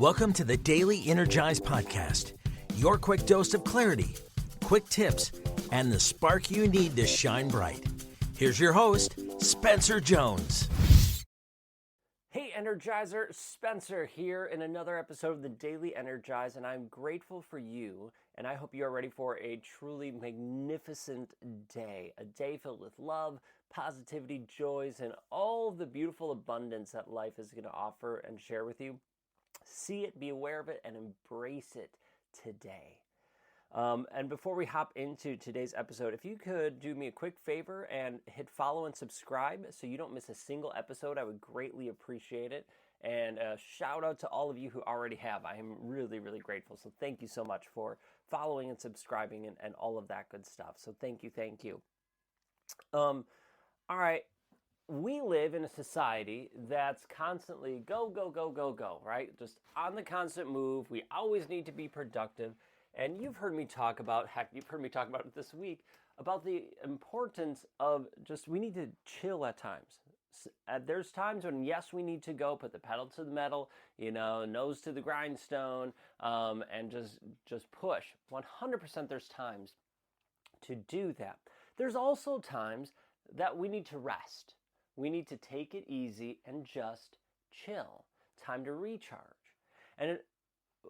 Welcome to the Daily Energize podcast, your quick dose of clarity, quick tips, and the spark you need to shine bright. Here's your host, Spencer Jones. Hey Energizer, Spencer here in another episode of the Daily Energize, and I'm grateful for you, and I hope you are ready for a truly magnificent day, a day filled with love, positivity, joys, and all the beautiful abundance that life is going to offer and share with you. See it, be aware of it, and embrace it today. And before we hop into today's episode, if you could do me a quick favor and hit follow and subscribe so you don't miss a single episode, I would greatly appreciate it. And shout out to all of you who already have. I am really, really grateful. So thank you so much for following and subscribing and all of that good stuff. So thank you. All right. We live in a society that's constantly go, right? Just on the constant move. We always need to be productive. And you've heard me talk about it this week, about the importance of we need to chill at times. There's times when, yes, we need to go put the pedal to the metal, nose to the grindstone, and just push. 100% there's times to do that. There's also times that we need to rest. We need to take it easy and just chill. Time to recharge. And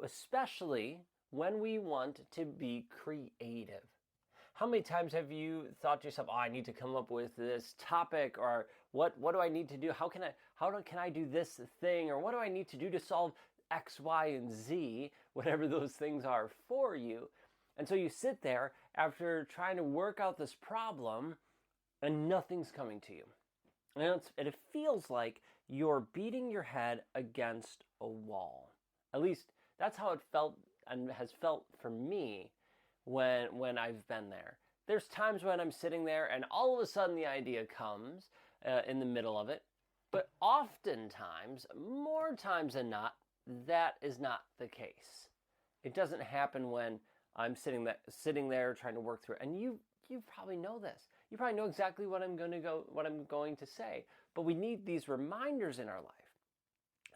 especially when we want to be creative. How many times have you thought to yourself, I need to come up with this topic, or what do I need to do? How can I do this thing, or what do I need to do to solve X, Y, and Z, whatever those things are for you? And so you sit there after trying to work out this problem and nothing's coming to you. And it feels like you're beating your head against a wall. At least that's how it felt and has felt for me when I've been there. There's times when I'm sitting there and all of a sudden the idea comes in the middle of it. But oftentimes, more times than not, that is not the case. It doesn't happen when I'm sitting there trying to work through it. And you probably know this. You probably know exactly what I'm going to say. But we need these reminders in our life.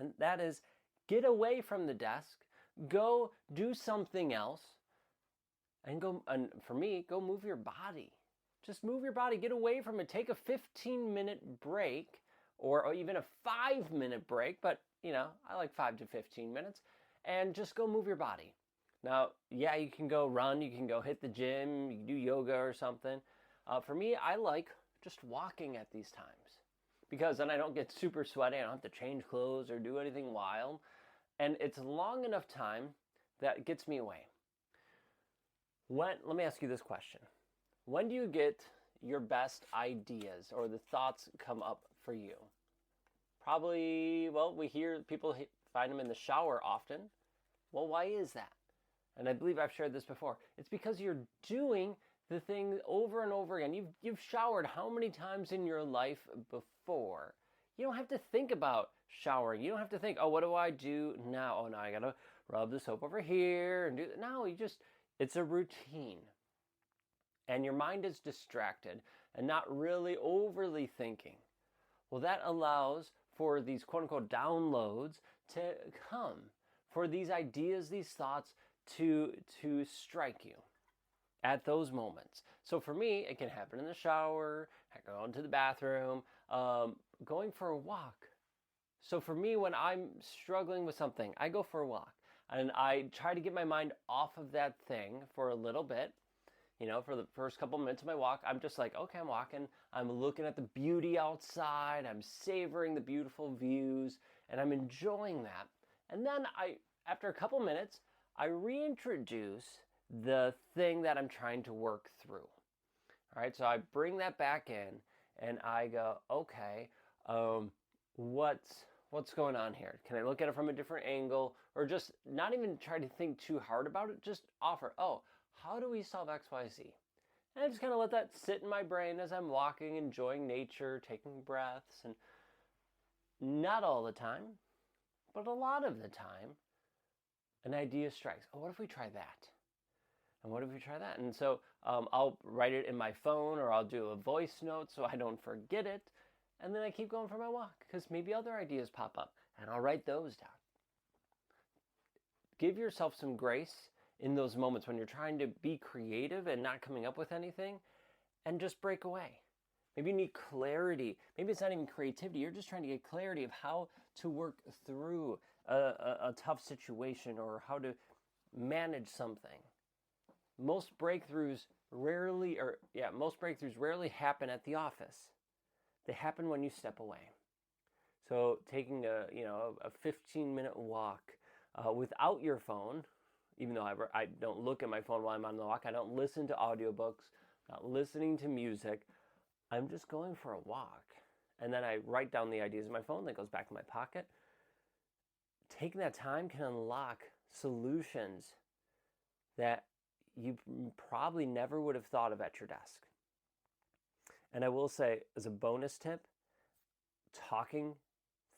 And that is, get away from the desk, go do something else, and for me, go move your body. Just move your body, get away from it. Take a 15-minute break or even a 5-minute break, but I like 5 to 15 minutes, and just go move your body. Now, yeah, you can go run, you can go hit the gym, you can do yoga or something. For me, I like just walking at these times because then I don't get super sweaty. I don't have to change clothes or do anything wild. And it's long enough time that gets me away. Let me ask you this question. When do you get your best ideas or the thoughts come up for you? Probably, we hear people find them in the shower often. Well, why is that? And I believe I've shared this before. It's because you're doing the thing over and over again. You've showered how many times in your life before? You don't have to think about showering. You don't have to think, what do I do now? Oh, now I got to rub the soap over here and do that. No, it's a routine. And your mind is distracted and not really overly thinking. Well, that allows for these quote-unquote downloads to come, for these ideas, these thoughts to strike you at those moments. So for me, it can happen in the shower, I go into the bathroom, going for a walk. So for me, when I'm struggling with something, I go for a walk and I try to get my mind off of that thing for a little bit. For the first couple minutes of my walk, I'm just like, okay, I'm walking, I'm looking at the beauty outside, I'm savoring the beautiful views, and I'm enjoying that. And then after a couple minutes, I reintroduce the thing that I'm trying to work through. All right, so I bring that back in and I go, okay, what's going on here? Can I look at it from a different angle, or just not even try to think too hard about it? Just offer, how do we solve X, Y, Z? And I just kind of let that sit in my brain as I'm walking, enjoying nature, taking breaths, and not all the time, but a lot of the time, an idea strikes. What if we try that? And what if we try that? And so I'll write it in my phone, or I'll do a voice note so I don't forget it. And then I keep going for my walk because maybe other ideas pop up and I'll write those down. give yourself some grace in those moments when you're trying to be creative and not coming up with anything, and just break away. Maybe you need clarity. Maybe it's not even creativity. You're just trying to get clarity of how to work through a tough situation or how to manage something. Most breakthroughs rarely happen at the office. They happen when you step away. So taking a 15-minute walk without your phone, even though I don't look at my phone while I'm on the walk, I don't listen to audiobooks, not listening to music. I'm just going for a walk. And then I write down the ideas in my phone that goes back in my pocket. Taking that time can unlock solutions that you probably never would have thought of at your desk. And I will say, as a bonus tip, talking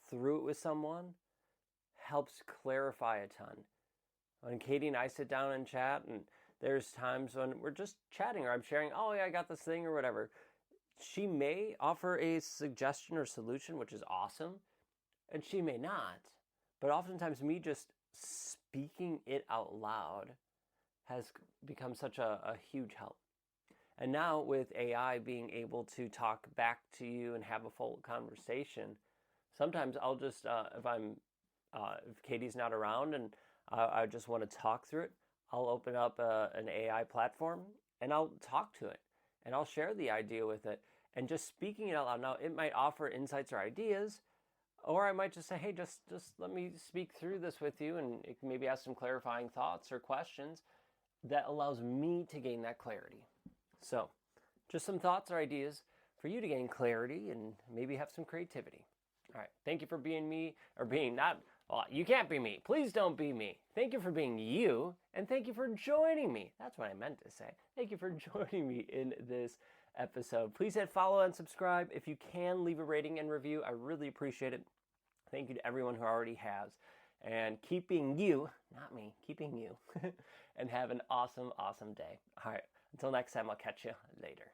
through it with someone helps clarify a ton. When Katie and I sit down and chat, and there's times when we're just chatting or I'm sharing, oh yeah, I got this thing or whatever. She may offer a suggestion or solution, which is awesome, and she may not. But oftentimes me just speaking it out loud has become such a huge help. And now with AI being able to talk back to you and have a full conversation, sometimes I'll just, if Katie's not around and I just want to talk through it, I'll open up an AI platform and I'll talk to it and I'll share the idea with it. And just speaking it out loud, now it might offer insights or ideas, or I might just say, hey, just let me speak through this with you, and it can maybe ask some clarifying thoughts or questions that allows me to gain that clarity. So just some thoughts or ideas for you to gain clarity and maybe have some creativity. All right. Thank you for being me, or being not, well, you can't be me. Please don't be me. Thank you for being you, and thank you for joining me. That's what I meant to say. Thank you for joining me in this episode. Please hit follow and subscribe. If you can, leave a rating and review. I really appreciate it. Thank you to everyone who already has. And keep being you, not me, keeping you. And have an awesome, awesome day. All right. Until next time, I'll catch you later.